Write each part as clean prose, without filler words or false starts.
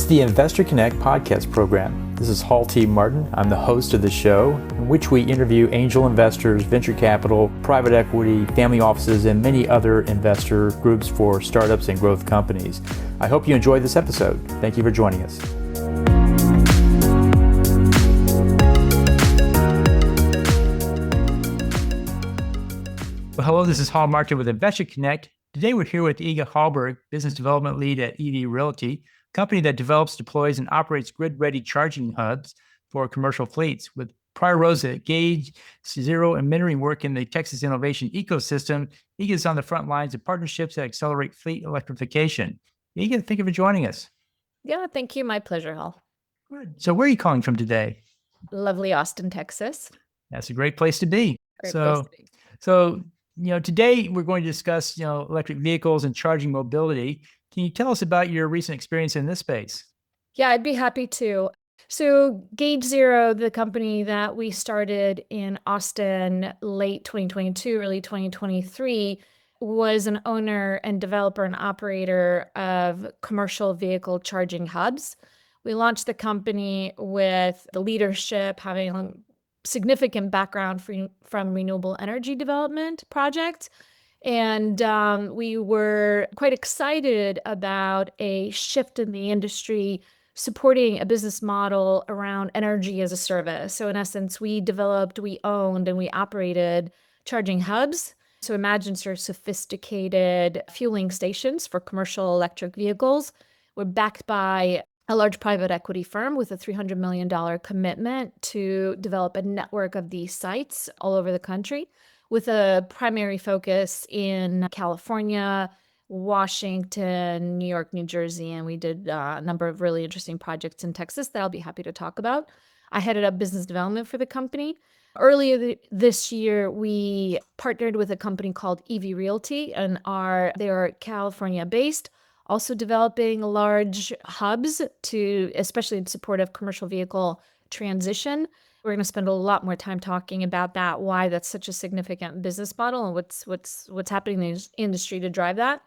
is the Investor Connect podcast program. This is Hall T. Martin. I'm the host of the show, in which we interview angel investors, venture capital, private equity, family offices, and many other investor groups for startups and growth companies. I hope you enjoyed this episode. Thank you for joining us. Well, hello, this is Hall Martin with Investor Connect. Today we're here with Iga Hallberg, Business Development Lead at Realty, a company that develops, deploys, and operates grid-ready charging hubs for commercial fleets. With prior roles at Gauge, Zero, and mentoring work in the Texas innovation ecosystem, Iga is on the front lines of partnerships that accelerate fleet electrification. Iga, thank you for joining us. Yeah, thank you. My pleasure, Hall. Good. So where are you calling from today? Lovely Austin, Texas. That's a great place to be. Great place to be. So, today we're going to discuss, electric vehicles and charging mobility. Can you tell us about your recent experience in this space? Yeah, I'd be happy to. So Gauge Zero, the company that we started in Austin late 2022, early 2023, was an owner and developer and operator of commercial vehicle charging hubs. We launched the company with the leadership having a significant background from renewable energy development projects. And we were quite excited about a shift in the industry supporting a business model around energy as a service. So in essence, we developed, we owned, and we operated charging hubs. So imagine sort of sophisticated fueling stations for commercial electric vehicles. We're backed by a large private equity firm with a $300 million commitment to develop a network of these sites all over the country, with a primary focus in California, Washington, New York, New Jersey, and we did a number of really interesting projects in Texas that I'll be happy to talk about. I headed up business development for the company. Earlier this year, we partnered with a company called Realty, and they are California-based, also developing large hubs especially in support of commercial vehicle transition. We're going to spend a lot more time talking about that, why that's such a significant business model and what's happening in the industry to drive that.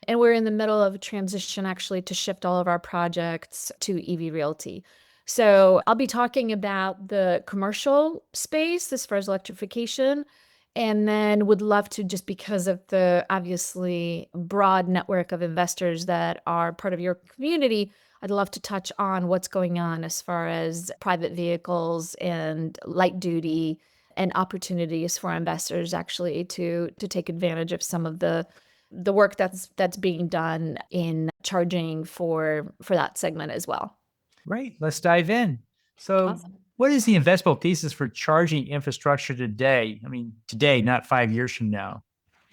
And we're in the middle of a transition actually to shift all of our projects to Realty. So I'll be talking about the commercial space as far as electrification, and then would love to, just because of the obviously broad network of investors that are part of your community, I'd love to touch on what's going on as far as private vehicles and light duty and opportunities for investors actually to take advantage of some of the work that's being done in charging for that segment as well. Great. Let's dive in. So Awesome. What is the investment thesis for charging infrastructure today? I mean, today, not 5 years from now.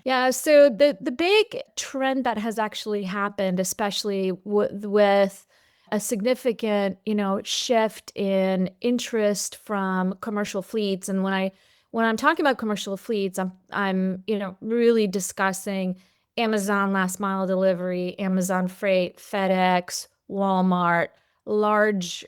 Yeah, so the big trend that has actually happened, especially with a significant, shift in interest from commercial fleets, and when I'm talking about commercial fleets, I'm really discussing Amazon last mile delivery, Amazon Freight, FedEx, Walmart, large,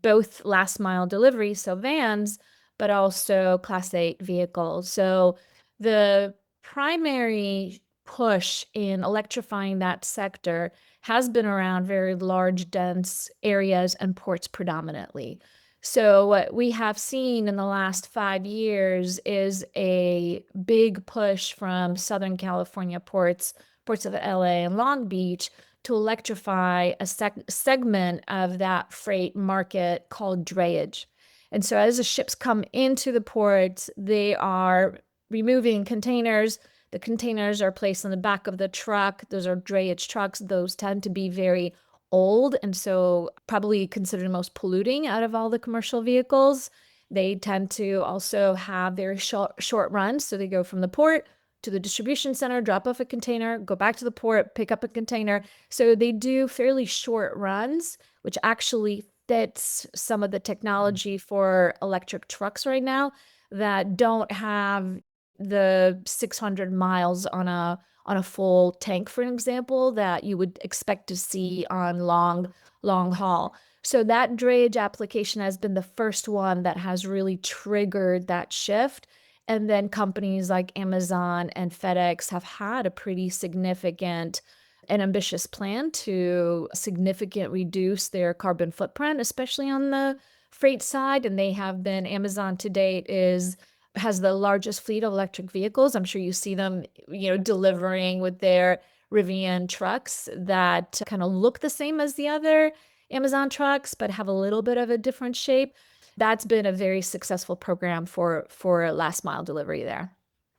both last mile delivery, so vans, but also Class 8 vehicles. So the primary push in electrifying that sector has been around very large, dense areas and ports predominantly. So what we have seen in the last 5 years is a big push from Southern California ports of LA and Long Beach, to electrify a segment of that freight market called drayage. And so as the ships come into the ports, they are removing containers. The containers are placed on the back of the truck. Those are drayage trucks. Those tend to be very old, and so probably considered the most polluting out of all the commercial vehicles. They tend to also have very short runs. So they go from the port to the distribution center, drop off a container, go back to the port, pick up a container. So they do fairly short runs, which actually fits some of the technology for electric trucks right now that don't have the 600 miles on a full tank, for example, that you would expect to see on long haul. So that drayage application has been the first one that has really triggered that shift. And then companies like Amazon and FedEx have had a pretty significant an ambitious plan to significantly reduce their carbon footprint, especially on the freight side. And they have been, Amazon to date has the largest fleet of electric vehicles. I'm sure you see them, delivering with their Rivian trucks that kind of look the same as the other Amazon trucks, but have a little bit of a different shape. That's been a very successful program for last mile delivery there.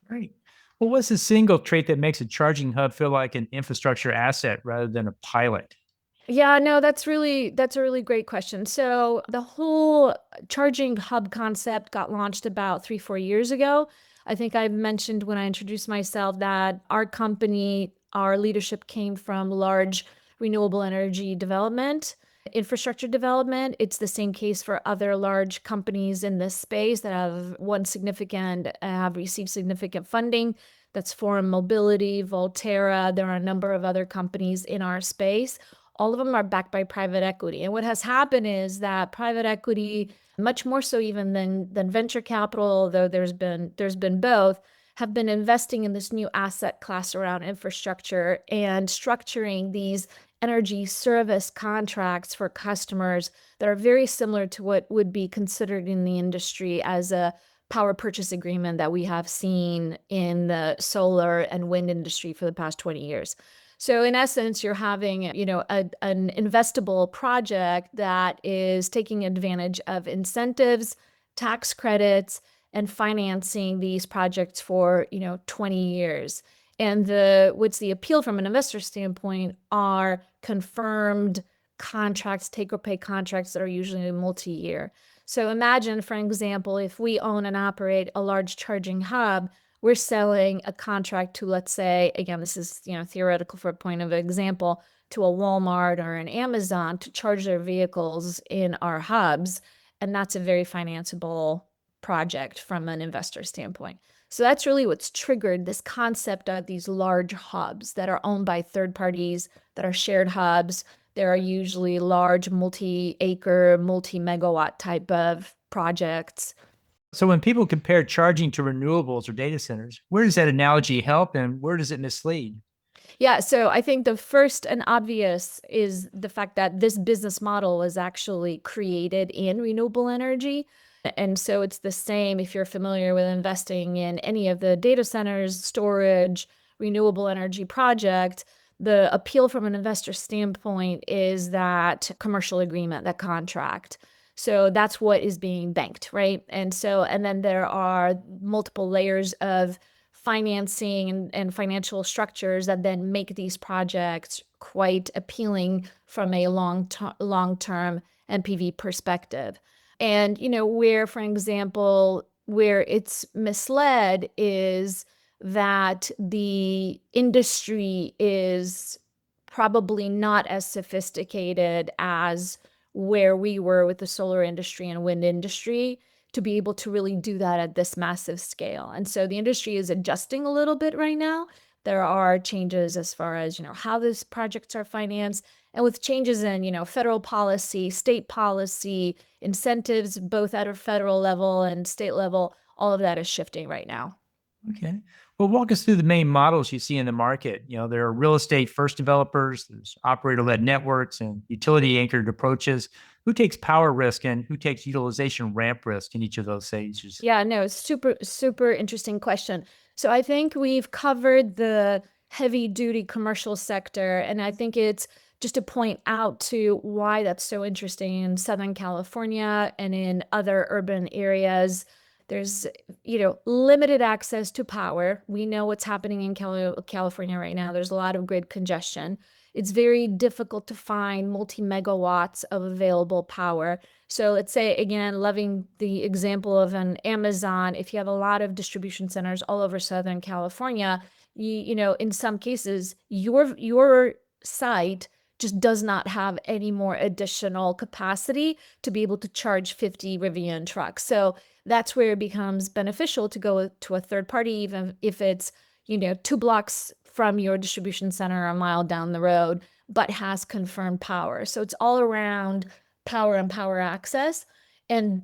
Great. Well, what's the single trait that makes a charging hub feel like an infrastructure asset rather than a pilot? Yeah, no, that's a really great question. So the whole charging hub concept got launched about 3-4 years ago. I think I mentioned when I introduced myself that our company, our leadership came from large renewable energy development, infrastructure development. It's the same case for other large companies in this space that have received significant funding. That's Forum Mobility, Volterra. There are a number of other companies in our space. All of them are backed by private equity. And what has happened is that private equity, much more so even than venture capital, though there's been both, have been investing in this new asset class around infrastructure and structuring these energy service contracts for customers that are very similar to what would be considered in the industry as a power purchase agreement that we have seen in the solar and wind industry for the past 20 years. So in essence, you're having, an investable project that is taking advantage of incentives, tax credits, and financing these projects for, 20 years. And what's the appeal from an investor standpoint are confirmed contracts, take or pay contracts that are usually multi-year. So imagine, for example, if we own and operate a large charging hub, we're selling a contract to, let's say, again, this is, theoretical for a point of example, to a Walmart or an Amazon to charge their vehicles in our hubs. And that's a very financeable project from an investor standpoint. So that's really what's triggered this concept of these large hubs that are owned by third parties, that are shared hubs. There are usually large multi-acre, multi-megawatt type of projects. So when people compare charging to renewables or data centers, where does that analogy help and where does it mislead? Yeah, so I think the first and obvious is the fact that this business model was actually created in renewable energy. And so it's the same if you're familiar with investing in any of the data centers, storage, renewable energy project. The appeal from an investor standpoint is that commercial agreement, that contract. So that's what is being banked, right? And then there are multiple layers of financing and financial structures that then make these projects quite appealing from a long-term NPV perspective. And, where, for example, where it's misled is that the industry is probably not as sophisticated as where we were with the solar industry and wind industry to be able to really do that at this massive scale. And so the industry is adjusting a little bit right now. There are changes as far as, how these projects are financed. And with changes in, federal policy, state policy, incentives, both at a federal level and state level, all of that is shifting right now. Okay. Well, walk us through the main models you see in the market. There are real estate first developers, there's operator led networks, and utility anchored approaches. Who takes power risk and who takes utilization ramp risk in each of those stages? Yeah, no, super, super interesting question. So I think we've covered the heavy duty commercial sector, and I think it's just to point out to why that's so interesting in Southern California and in other urban areas. There's, limited access to power. We know what's happening in California right now. There's a lot of grid congestion. It's very difficult to find multi-megawatts of available power. So let's say, again, loving the example of an Amazon, if you have a lot of distribution centers all over Southern California, in some cases, your site just does not have any more additional capacity to be able to charge 50 Rivian trucks. So that's where it becomes beneficial to go to a third party, even if it's, 2 blocks from your distribution center, a mile down the road, but has confirmed power. So it's all around power and power access. And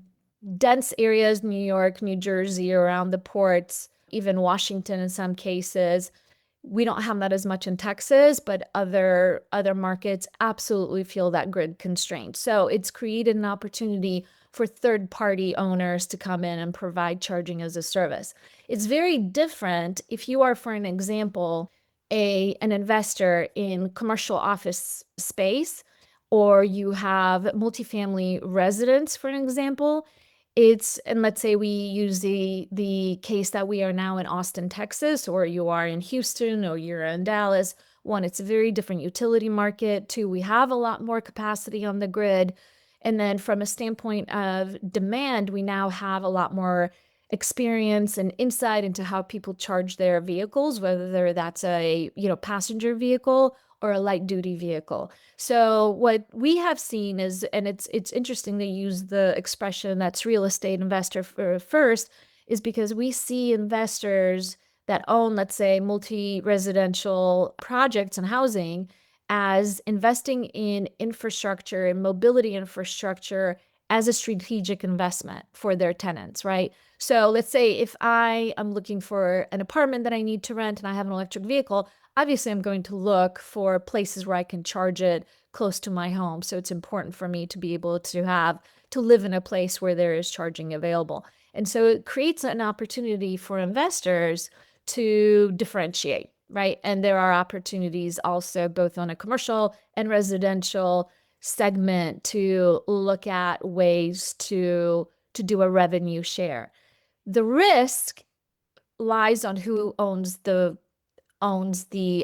dense areas, New York, New Jersey, around the ports, even Washington in some cases, We don't have that as much in Texas, but other markets absolutely feel that grid constraint. So it's created an opportunity for third-party owners to come in and provide charging as a service. It's very different if you are, for an example, an investor in commercial office space, or you have multifamily residence, for an example. And let's say we use the case that we are now in Austin, Texas, or you are in Houston, or you're in Dallas. One, it's a very different utility market. Two, we have a lot more capacity on the grid. And then from a standpoint of demand, we now have a lot more experience and insight into how people charge their vehicles, whether that's a, passenger vehicle or a light duty vehicle. So what we have seen is, and it's interesting to use the expression that's real estate investor first, is because we see investors that own, let's say, multi-residential projects and housing as investing in infrastructure and mobility infrastructure as a strategic investment for their tenants, right? So let's say if I am looking for an apartment that I need to rent and I have an electric vehicle, obviously I'm going to look for places where I can charge it close to my home. So it's important for me to be able to live in a place where there is charging available. And so it creates an opportunity for investors to differentiate, right? And there are opportunities also both on a commercial and residential segment to look at ways to do a revenue share. The risk lies on who owns the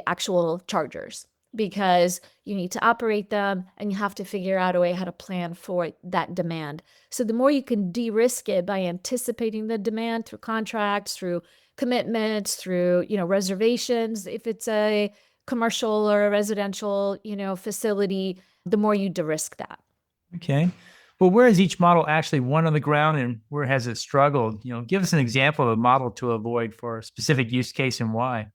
actual chargers, because you need to operate them and you have to figure out a way how to plan for that demand. So the more you can de-risk it by anticipating the demand through contracts, through commitments, through, reservations, if it's a commercial or a residential, facility, the more you de-risk that. Okay. Well, where has each model actually won on the ground and where has it struggled? Give us an example of a model to avoid for a specific use case and why.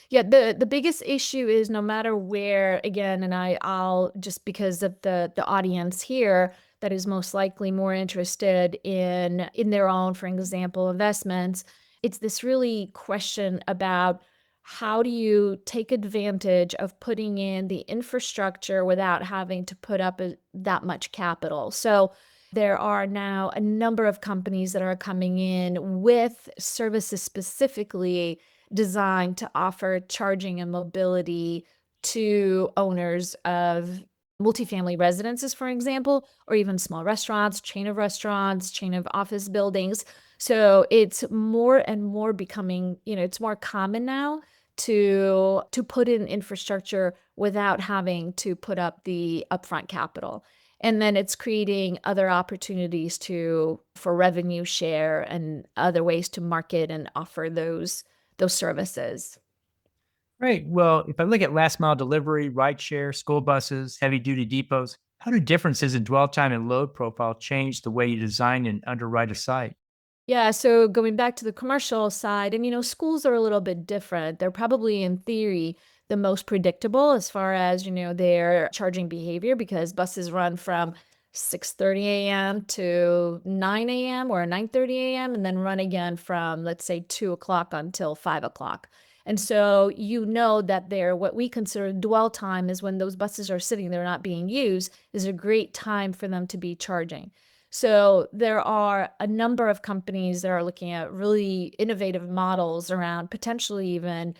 Yeah, the biggest issue is no matter where, again, and I'll just because of the audience here that is most likely more interested in their own, for example, investments, it's this really question about how do you take advantage of putting in the infrastructure without having to put up that much capital. So there are now a number of companies that are coming in with services specifically designed to offer charging and mobility to owners of multifamily residences, for example, or even small restaurants, chain of office buildings. So it's more and more becoming, it's more common now to put in infrastructure without having to put up the upfront capital. And then it's creating other opportunities for revenue share and other ways to market and offer those services. Right. Well, if I look at last mile delivery, rideshare, school buses, heavy duty depots, how do differences in dwell time and load profile change the way you design and underwrite a site? Yeah, so going back to the commercial side, and schools are a little bit different. They're probably in theory the most predictable as far as, their charging behavior, because buses run from 6:30 a.m. to 9 a.m. or 9:30 a.m. and then run again from, let's say, 2 o'clock until 5 o'clock. And so that what we consider dwell time is when those buses are sitting there not being used, is a great time for them to be charging. So there are a number of companies that are looking at really innovative models around potentially even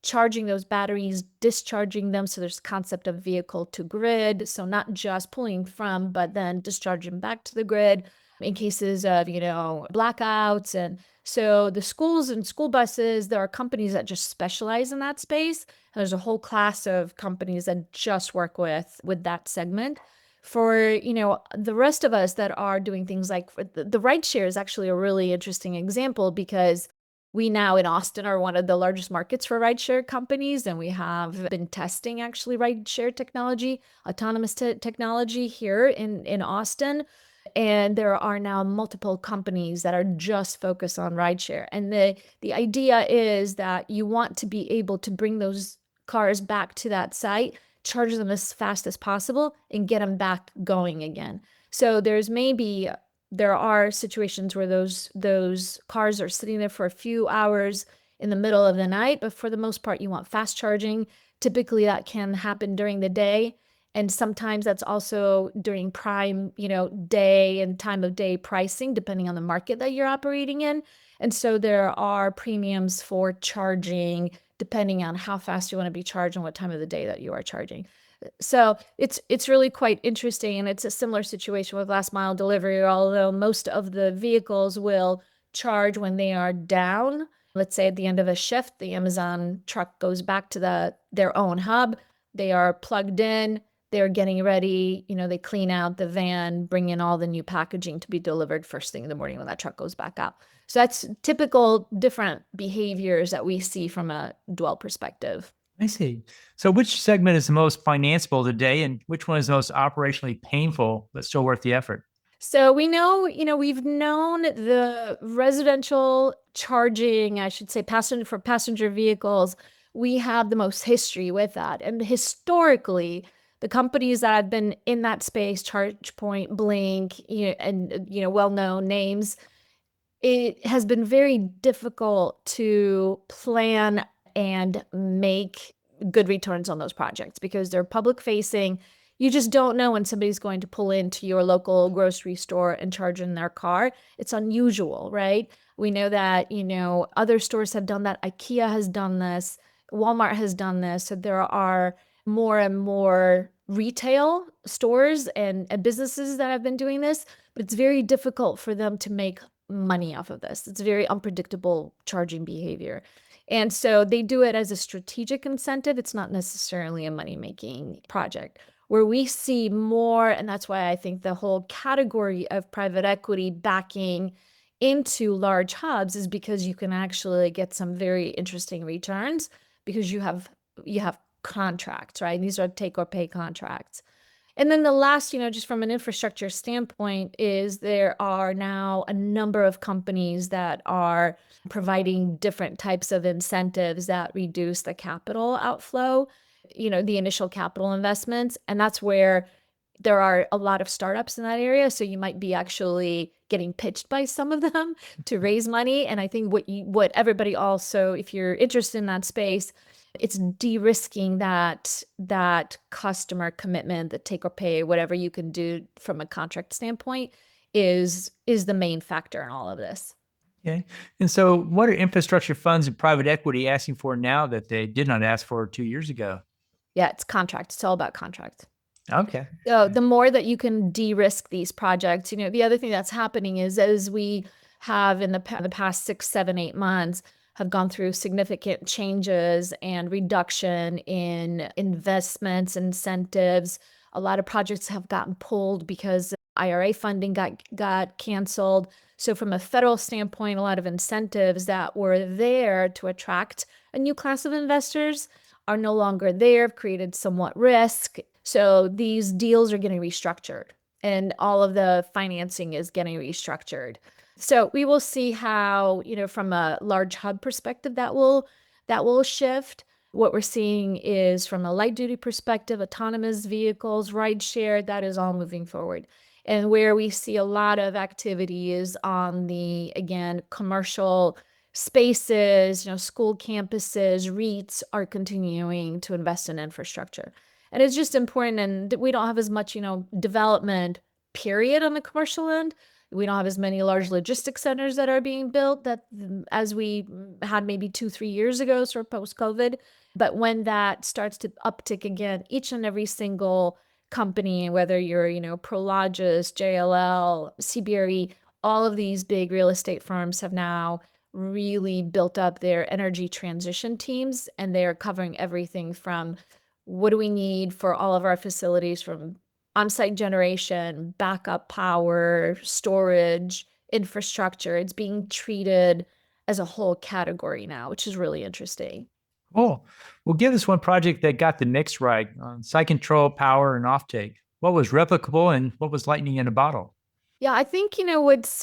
charging those batteries, discharging them. So there's concept of vehicle to grid. So not just pulling from, but then discharging back to the grid in cases of, blackouts. And so the schools and school buses, there are companies that just specialize in that space. There's a whole class of companies that just work with that segment. For, the rest of us that are doing things like the rideshare is actually a really interesting example, because we now in Austin are one of the largest markets for rideshare companies, and we have been testing actually rideshare technology, autonomous technology here in Austin. And there are now multiple companies that are just focused on rideshare. And the idea is that you want to be able to bring those cars back to that site, charge them as fast as possible, and get them back going again. So there are situations where those cars are sitting there for a few hours in the middle of the night, but for the most part, you want fast charging. Typically, that can happen during the day. And sometimes that's also during prime, day and time of day pricing, depending on the market that you're operating in. And so there are premiums for charging depending on how fast you want to be charged and what time of the day that you are charging. So it's really quite interesting, and it's a similar situation with last mile delivery, although most of the vehicles will charge when they are down. Let's say at the end of a shift, the Amazon truck goes back to their own hub. They are plugged in, they're getting ready, they clean out the van, bring in all the new packaging to be delivered first thing in the morning when that truck goes back out. So that's typical different behaviors that we see from a dwell perspective. I see. So which segment is the most financeable today, and which one is the most operationally painful but still worth the effort? So we know, we've known the residential charging, I should say, for passenger vehicles. We have the most history with that. And historically, the companies that have been in that space, ChargePoint, Blink, and well-known names, it has been very difficult to plan and make good returns on those projects because they're public facing. You just don't know when somebody's going to pull into your local grocery store and charge in their car. It's unusual, right? We know that, other stores have done that. IKEA has done this. Walmart has done this. So there are more and more retail stores and businesses that have been doing this, but it's very difficult for them to make money off of this. It's very unpredictable charging behavior. And so they do it as a strategic incentive. It's not necessarily a money-making project. Where we see more, and that's why I think the whole category of private equity backing into large hubs is because you can actually get some very interesting returns because you have contracts, right? These are take or pay contracts. And then the last, just from an infrastructure standpoint, is there are now a number of companies that are providing different types of incentives that reduce the capital outflow, the initial capital investments. And that's where there are a lot of startups in that area. So you might be actually getting pitched by some of them to raise money. And I think what everybody also, if you're interested in that space, it's de-risking that customer commitment, the take or pay, whatever you can do from a contract standpoint is the main factor in all of this. Okay. And so what are infrastructure funds and private equity asking for now that they did not ask for 2 years ago? Yeah, it's contract. It's all about contract. Okay. So the more that you can de-risk these projects, the other thing that's happening is as we have in the past 6, 7, 8 months, have gone through significant changes and reduction in investments, incentives. A lot of projects have gotten pulled because IRA funding got canceled. So from a federal standpoint, a lot of incentives that were there to attract a new class of investors are no longer there, have created somewhat risk. So these deals are getting restructured and all of the financing is getting restructured. So we will see how, from a large hub perspective, that will shift. What we're seeing is from a light duty perspective, autonomous vehicles, rideshare, that is all moving forward. And where we see a lot of activity is on the, again, commercial spaces, school campuses, REITs are continuing to invest in infrastructure. And it's just important, and we don't have as much, development period on the commercial end. We don't have as many large logistics centers that are being built as we had maybe 2, 3 years ago, sort of post-COVID. But when that starts to uptick again, each and every single company, whether you're, Prologis, JLL, CBRE, all of these big real estate firms have now really built up their energy transition teams, and they are covering everything from what do we need for all of our facilities, from on-site generation, backup power, storage, infrastructure. It's being treated as a whole category now, which is really interesting. Cool. Well, give us one project that got the mix right on site control, power, and offtake. What was replicable and what was lightning in a bottle? Yeah, I think,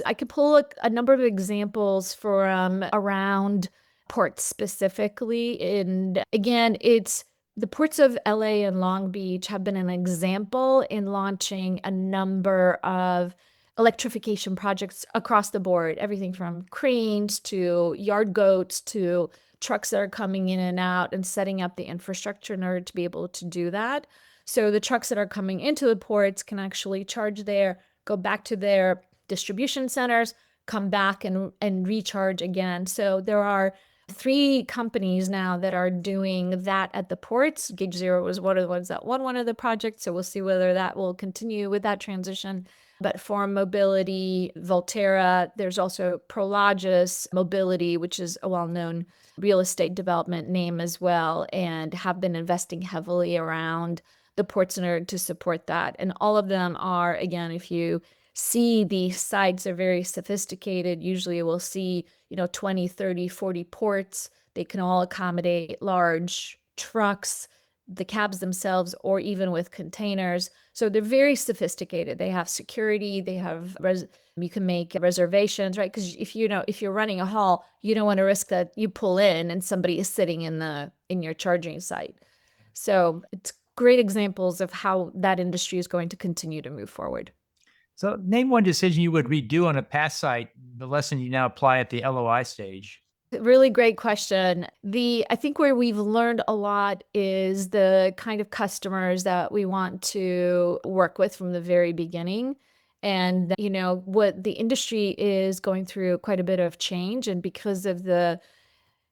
I could pull a number of examples from around ports specifically. And again, it's the ports of LA and Long Beach have been an example in launching a number of electrification projects across the board, everything from cranes to yard goats to trucks that are coming in and out and setting up the infrastructure in order to be able to do that. So the trucks that are coming into the ports can actually charge there, go back to their distribution centers, come back and recharge again. So there are 3 companies now that are doing that at the ports. Gauge Zero was one of the ones that won one of the projects, so we'll see whether that will continue with that transition. But Forum Mobility, Volterra, there's also Prologis Mobility, which is a well-known real estate development name as well, and have been investing heavily around the ports in order to support that. And all of them are, again, if you see these sites are very sophisticated, usually we'll see 20, 30, 40 ports. They can all accommodate large trucks, the cabs themselves, or even with containers. So they're very sophisticated. They have security, they have you can make reservations, right? Because if you're running a haul, you don't want to risk that you pull in and somebody is sitting in your charging site. So it's great examples of how that industry is going to continue to move forward. So, name one decision you would redo on a past site, the lesson you now apply at the LOI stage. Really great question. I think where we've learned a lot is the kind of customers that we want to work with from the very beginning. And, what the industry is going through quite a bit of change. And because of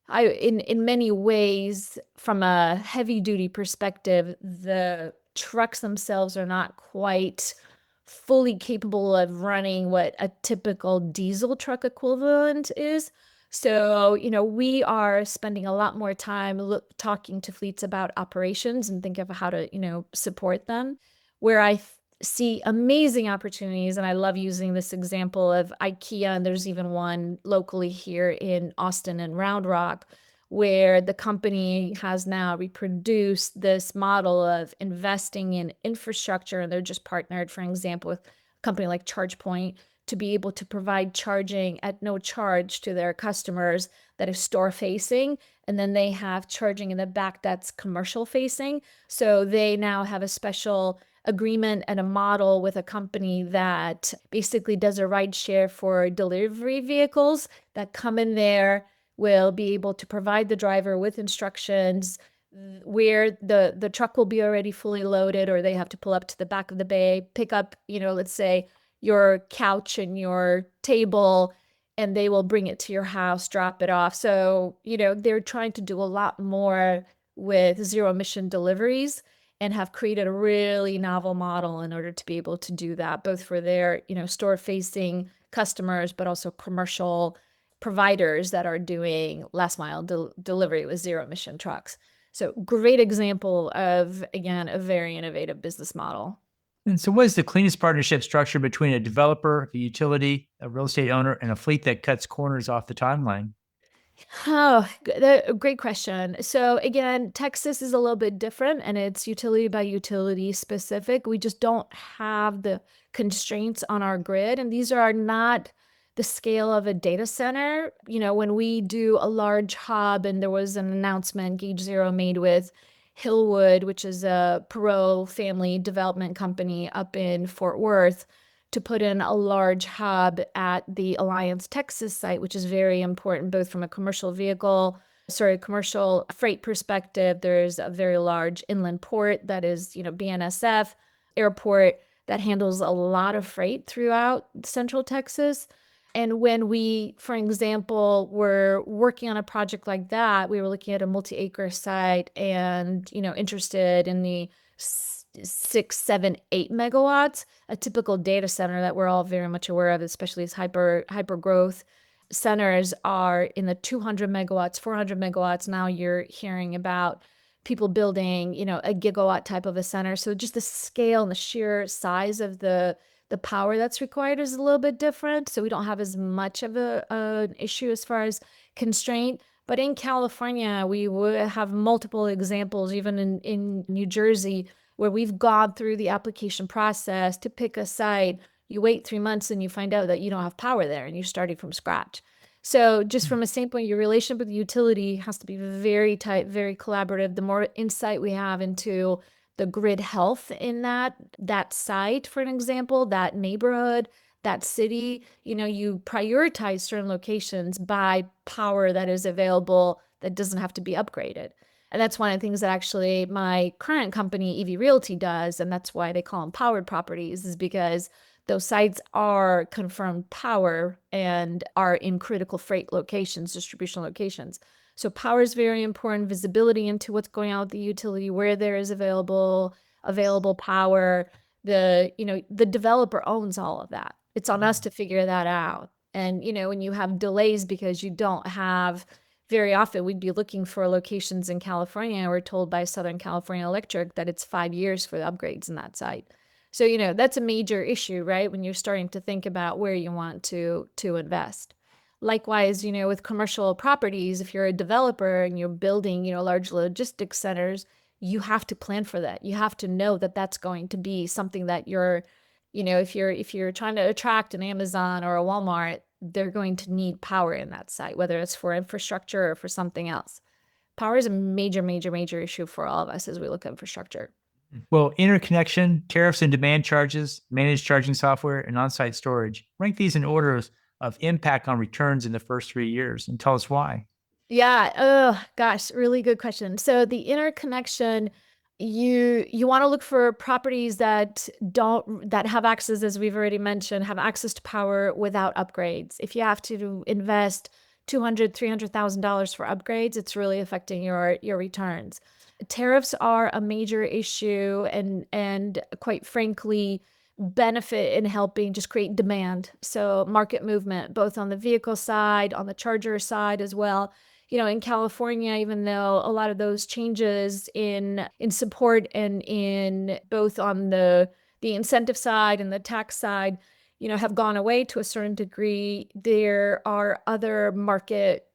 in many ways, from a heavy duty perspective, the trucks themselves are not quite fully capable of running what a typical diesel truck equivalent is. So, we are spending a lot more time talking to fleets about operations and think of how to, support them. Where I see amazing opportunities, and I love using this example of IKEA, and there's even one locally here in Austin and Round Rock, where the company has now reproduced this model of investing in infrastructure, and they're just partnered, for example, with a company like ChargePoint to be able to provide charging at no charge to their customers that is store facing. And then they have charging in the back that's commercial facing. So they now have a special agreement and a model with a company that basically does a ride share for delivery vehicles that come in there, will be able to provide the driver with instructions where the truck will be already fully loaded, or they have to pull up to the back of the bay, pick up, let's say your couch and your table, and they will bring it to your house, drop it off. So, they're trying to do a lot more with zero emission deliveries and have created a really novel model in order to be able to do that, both for their, store facing customers, but also commercial providers that are doing last mile delivery with zero emission trucks. So great example of, again, a very innovative business model. And so, what is the cleanest partnership structure between a developer, a utility, a real estate owner, and a fleet that cuts corners off the timeline? Oh, great question. So again, Texas is a little bit different and it's utility by utility specific. We just don't have the constraints on our grid, and these are not the scale of a data center. When we do a large hub, and there was an announcement Gauge Zero made with Hillwood, which is a Perot family development company up in Fort Worth, to put in a large hub at the Alliance, Texas site, which is very important, both from a commercial freight perspective. There's a very large inland port that is, BNSF airport that handles a lot of freight throughout Central Texas. And when we, for example, were working on a project like that, we were looking at a multi-acre site and, interested in the 6, 7, 8 megawatts, a typical data center that we're all very much aware of, especially as hyper growth centers are in the 200 megawatts, 400 megawatts. Now you're hearing about people building, a gigawatt type of a center. So just the scale and the sheer size of the power that's required is a little bit different. So we don't have as much of an issue as far as constraint. But in California, we would have multiple examples, even in New Jersey, where we've gone through the application process to pick a site. You wait 3 months and you find out that you don't have power there and you're starting from scratch. So just from a standpoint, your relationship with the utility has to be very tight, very collaborative. The more insight we have into the grid health in that site, for an example, that neighborhood, that city, you prioritize certain locations by power that is available that doesn't have to be upgraded. And that's one of the things that actually my current company, EV Realty, does. And that's why they call them powered properties, is because those sites are confirmed power and are in critical freight locations, distribution locations. So power is very important, visibility into what's going on with the utility, where there is available power. The developer owns all of that. It's on us to figure that out. And, when you have delays because you don't have, very often we'd be looking for locations in California. We're told by Southern California Electric that it's 5 years for the upgrades in that site. So, that's a major issue, right? When you're starting to think about where you want to invest. Likewise, with commercial properties, if you're a developer and you're building, large logistics centers, you have to plan for that. You have to know that that's going to be something that if you're trying to attract an Amazon or a Walmart, they're going to need power in that site, whether it's for infrastructure or for something else. Power is a major, major, major issue for all of us as we look at infrastructure. Well, interconnection, tariffs and demand charges, managed charging software, and on-site storage. Rank these in orders of impact on returns in the first 3 years and tell us why. Yeah. Oh, gosh, really good question. So the interconnection, you want to look for properties that have access, as we've already mentioned, have access to power without upgrades. If you have to invest $200,000-$300,000 for upgrades, it's really affecting your returns. Tariffs are a major issue, and quite frankly, benefit in helping just create demand. So market movement, both on the vehicle side, on the charger side as well. In California, even though a lot of those changes in support and in both on the incentive side and the tax side, have gone away to a certain degree, there are other market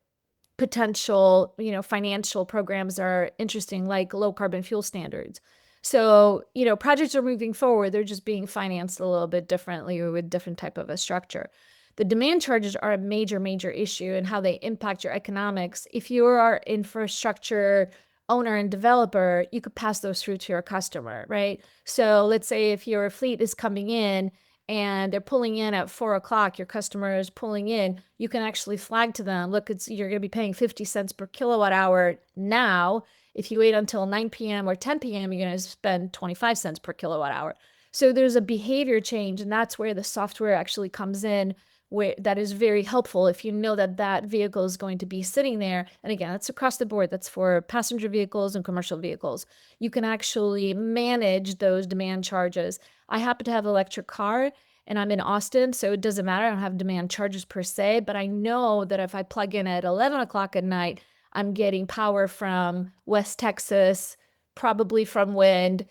potential, financial programs that are interesting, like low carbon fuel standards. So, projects are moving forward. They're just being financed a little bit differently or with different type of a structure. The demand charges are a major, major issue in how they impact your economics. If you are infrastructure owner and developer, you could pass those through to your customer, right? So let's say if your fleet is coming in and they're pulling in at 4 o'clock, your customer is pulling in, you can actually flag to them, look, you're going to be paying 50 cents per kilowatt hour now. If you wait until 9 p.m. or 10 p.m., you're going to spend 25 cents per kilowatt hour. So there's a behavior change, and that's where the software actually comes in, where that is very helpful if you know that that vehicle is going to be sitting there. And again, that's across the board. That's for passenger vehicles and commercial vehicles. You can actually manage those demand charges. I happen to have an electric car and I'm in Austin, so it doesn't matter. I don't have demand charges per se, but I know that if I plug in at 11 o'clock at night, I'm getting power from West Texas, probably from wind.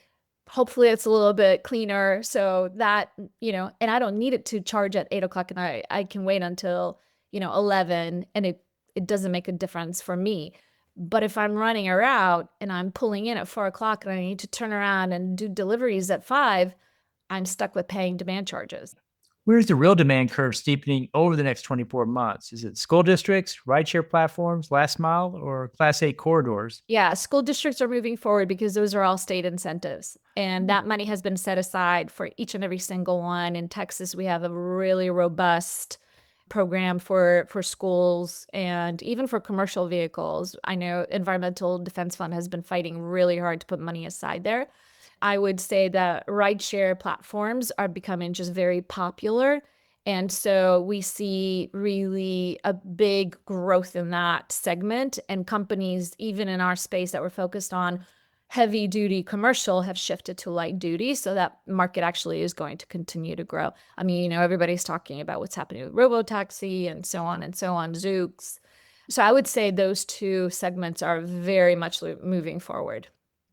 Hopefully it's a little bit cleaner, so that, and I don't need it to charge at 8 o'clock at night. I can wait until, 11, and it doesn't make a difference for me. But if I'm running a route and I'm pulling in at 4 o'clock and I need to turn around and do deliveries at 5, I'm stuck with paying demand charges. Where's the real demand curve steepening over the next 24 months? Is it school districts, rideshare platforms, last mile, or Class 8 corridors? Yeah, school districts are moving forward because those are all state incentives. And that money has been set aside for each and every single one. In Texas, we have a really robust program for schools and even for commercial vehicles. I know Environmental Defense Fund has been fighting really hard to put money aside there. I would say that rideshare platforms are becoming just very popular. And so we see really a big growth in that segment. And companies, even in our space that we're focused on, heavy duty commercial, have shifted to light duty. So that market actually is going to continue to grow. I mean, everybody's talking about what's happening with robotaxi and so on, Zooks. So I would say those two segments are very much moving forward.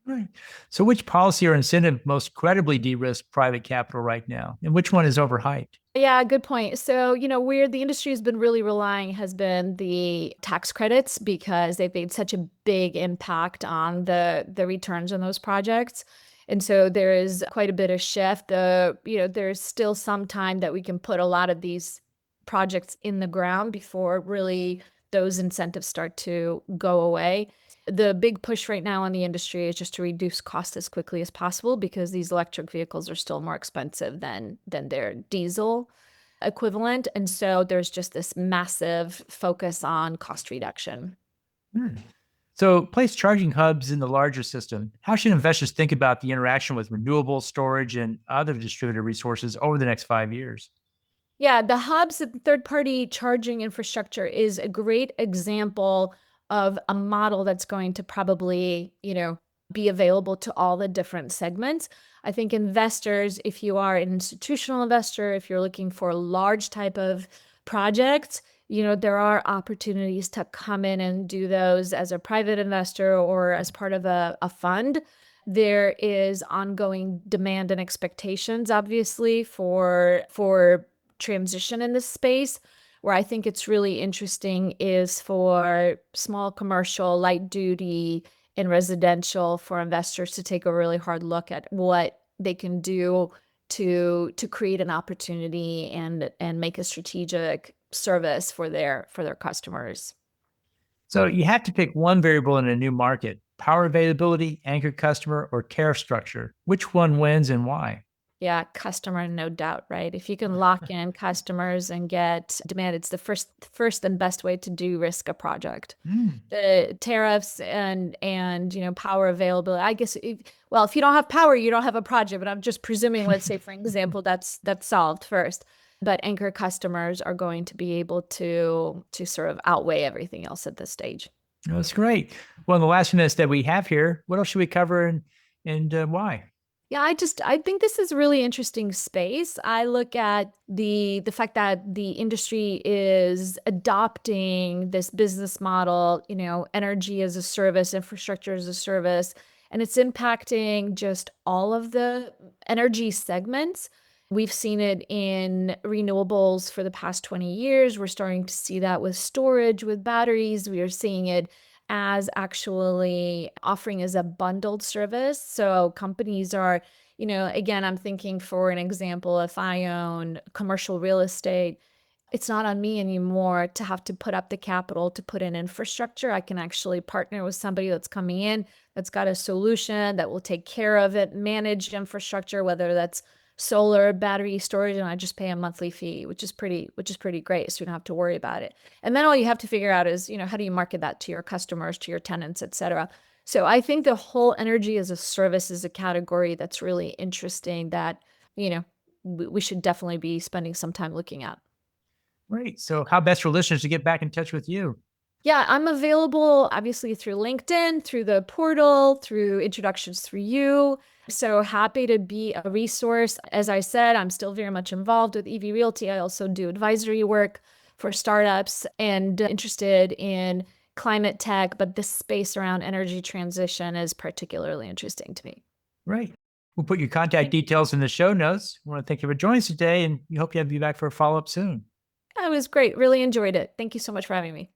Right. So, which policy or incentive most credibly de-risk private capital right now, and which one is overhyped? Yeah, good point. So, where the industry has been really relying has been the tax credits because they've made such a big impact on the returns on those projects. And so there is quite a bit of shift. There's still some time that we can put a lot of these projects in the ground before really those incentives start to go away. The big push right now in the industry is just to reduce cost as quickly as possible because these electric vehicles are still more expensive than their diesel. equivalent. And so there's just this massive focus on cost reduction. Hmm. So place charging hubs in the larger system. How should investors think about the interaction with renewable storage and other distributed resources over the next 5 years? Yeah, the hubs, the third-party charging infrastructure is a great example of a model that's going to probably, be available to all the different segments. I think investors, if you are an institutional investor, if you're looking for a large type of project, there are opportunities to come in and do those as a private investor or as part of a fund. There is ongoing demand and expectations, obviously, for transition in this space. Where I think it's really interesting is for small commercial, light duty, and residential, for investors to take a really hard look at what they can do to create an opportunity and make a strategic service for their customers. So you have to pick one variable in a new market: power availability, anchor customer, or tariff structure. Which one wins and why? Yeah, customer, no doubt, right? If you can lock in customers and get demand, it's the first and best way to de-risk a project. Hmm. The tariffs and power availability. I guess well, if you don't have power, you don't have a project. But I'm just presuming, let's say for example, that's solved first. But anchor customers are going to be able to sort of outweigh everything else at this stage. That's great. Well, in the last few minutes that we have here, what else should we cover and why? Yeah, I think this is a really interesting space. I look at the fact that the industry is adopting this business model, energy as a service, infrastructure as a service, and it's impacting just all of the energy segments. We've seen it in renewables for the past 20 years. We're starting to see that with storage, with batteries. We are seeing it as actually offering as a bundled service. So companies are, again, I'm thinking for an example, if I own commercial real estate, it's not on me anymore to have to put up the capital to put in infrastructure. I can actually partner with somebody that's coming in that's got a solution that will take care of it, manage infrastructure, whether that's solar, battery storage, and I just pay a monthly fee, which is pretty great. So you don't have to worry about it. And then all you have to figure out is, how do you market that to your customers, to your tenants, et cetera. So I think the whole energy as a service is a category that's really interesting that, we should definitely be spending some time looking at. Great. So how best for listeners to get back in touch with you? Yeah, I'm available obviously through LinkedIn, through the portal, through introductions through you. So happy to be a resource. As I said, I'm still very much involved with EV Realty. I also do advisory work for startups and interested in climate tech, but this space around energy transition is particularly interesting to me. Great. We'll put your contact details in the show notes. We want to thank you for joining us today, and we hope you have you back for a follow-up soon. That was great. Really enjoyed it. Thank you so much for having me.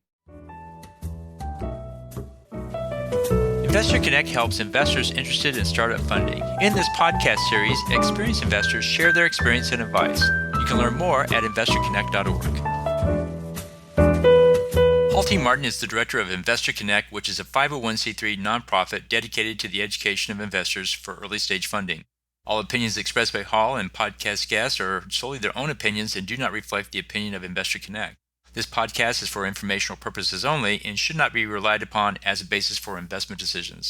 Investor Connect helps investors interested in startup funding. In this podcast series, experienced investors share their experience and advice. You can learn more at investorconnect.org. Halty Martin is the director of Investor Connect, which is a 501c3 nonprofit dedicated to the education of investors for early-stage funding. All opinions expressed by Hall and podcast guests are solely their own opinions and do not reflect the opinion of Investor Connect. This podcast is for informational purposes only and should not be relied upon as a basis for investment decisions.